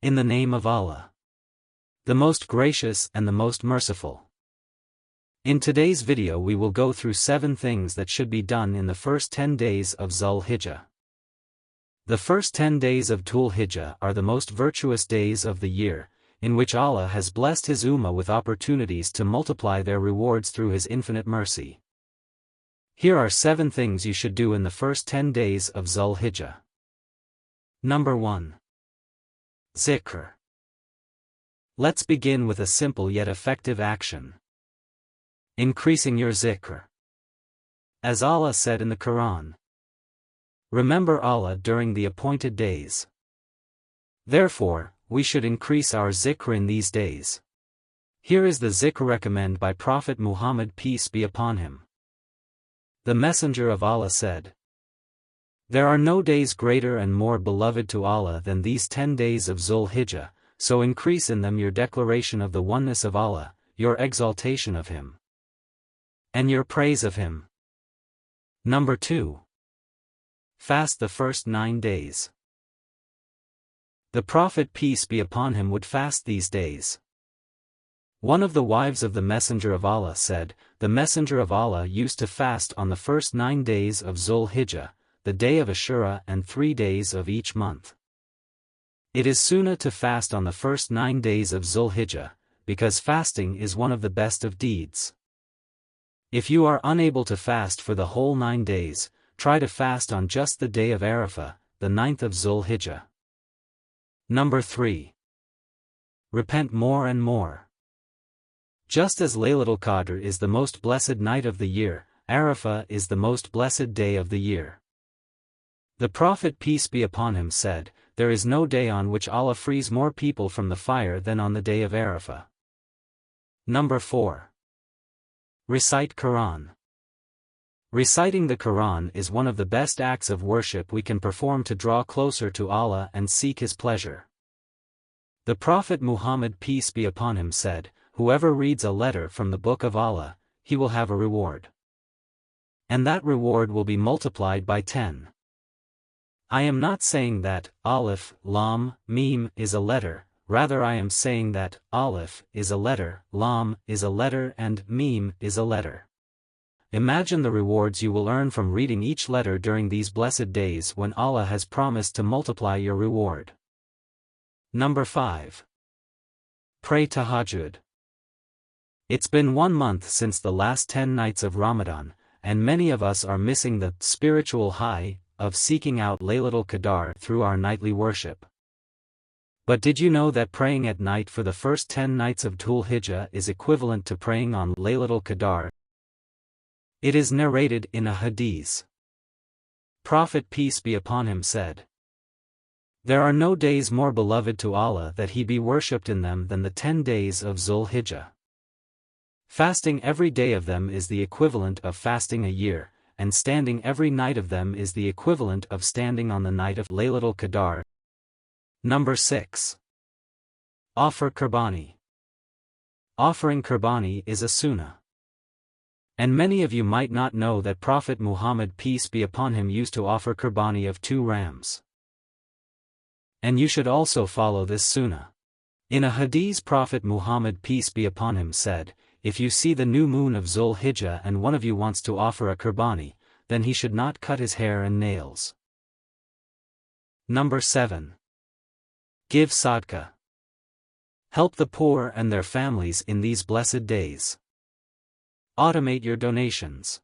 In the name of Allah, the most gracious and the most merciful. In today's video we will go through 7 things that should be done in the first 10 days of DZHIKR. The first 10 days of DZHIKR are the most virtuous days of the year, in which Allah has blessed His Ummah with opportunities to multiply their rewards through His infinite mercy. Here are 7 things you should do in the first 10 days of DZHIKR. Number 1. Zikr. Let's begin with a simple yet effective action. Increasing your zikr. As Allah said in the Quran, remember Allah during the appointed days. Therefore, we should increase our zikr in these days. Here is the zikr recommended by Prophet Muhammad, peace be upon him. The Messenger of Allah said, there are no days greater and more beloved to Allah than these 10 days of DZHIKR, so increase in them your declaration of the oneness of Allah, your exaltation of Him, and your praise of Him. Number 2. Fast the first 9 days. The Prophet, peace be upon him, would fast these days. One of the wives of the Messenger of Allah said, the Messenger of Allah used to fast on the first 9 days of DZHIKR, the day of Ashura and 3 days of each month. It is sunnah to fast on the first 9 days of DZHIKR, because fasting is one of the best of deeds. If you are unable to fast for the whole 9 days, try to fast on just the day of Arafah, the 9th of DZHIKR. Number 3. Repent more and more. Just as Laylatul Qadr is the most blessed night of the year, Arafah is the most blessed day of the year. The Prophet, peace be upon him, said, there is no day on which Allah frees more people from the fire than on the day of Arafah. Number 4. Recite Quran. Reciting the Quran is one of the best acts of worship we can perform to draw closer to Allah and seek His pleasure. The Prophet Muhammad, peace be upon him, said, whoever reads a letter from the Book of Allah, he will have a reward. And that reward will be multiplied by 10. I am not saying that Alif, Lam, Mim is a letter, rather I am saying that Alif is a letter, Lam is a letter and Mim is a letter. Imagine the rewards you will earn from reading each letter during these blessed days when Allah has promised to multiply your reward. Number 5. Pray Tahajjud. It's been 1 month since the last 10 nights of Ramadan, and many of us are missing the spiritual high of seeking out Laylatul Qadr through our nightly worship. But did you know that praying at night for the first 10 nights of DZHIKR is equivalent to praying on Laylatul Qadr? It is narrated in a hadith. Prophet, peace be upon him, said, there are no days more beloved to Allah that He be worshipped in them than the 10 days of DZHIKR. Fasting every day of them is the equivalent of fasting a year, and standing every night of them is the equivalent of standing on the night of Laylatul Qadr. Number 6. Offer Qurbani. Offering Qurbani is a sunnah. And many of you might not know that Prophet Muhammad, peace be upon him, used to offer Qurbani of 2 rams. And you should also follow this sunnah. In a hadith, Prophet Muhammad, peace be upon him, said, if you see the new moon of DZHIKR and one of you wants to offer a Qurbani, then he should not cut his hair and nails. Number 7. Give SADAQAH. Help the poor and their families in these blessed days. Automate your donations.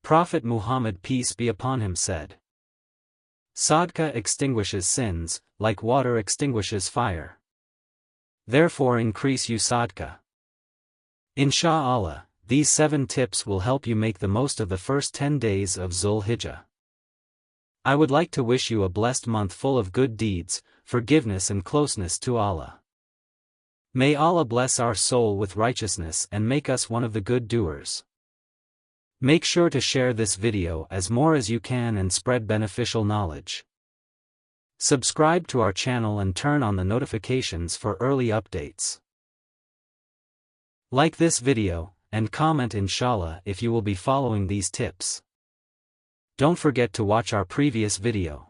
Prophet Muhammad, peace be upon him, said, SADAQAH extinguishes sins, like water extinguishes fire. Therefore increase you SADAQAH. Insha'Allah, these 7 tips will help you make the most of the first 10 days of DZHIKR. I would like to wish you a blessed month full of good deeds, forgiveness and closeness to Allah. May Allah bless our soul with righteousness and make us one of the good doers. Make sure to share this video as more as you can and spread beneficial knowledge. Subscribe to our channel and turn on the notifications for early updates. Like this video, and comment inshallah if you will be following these tips. Don't forget to watch our previous video.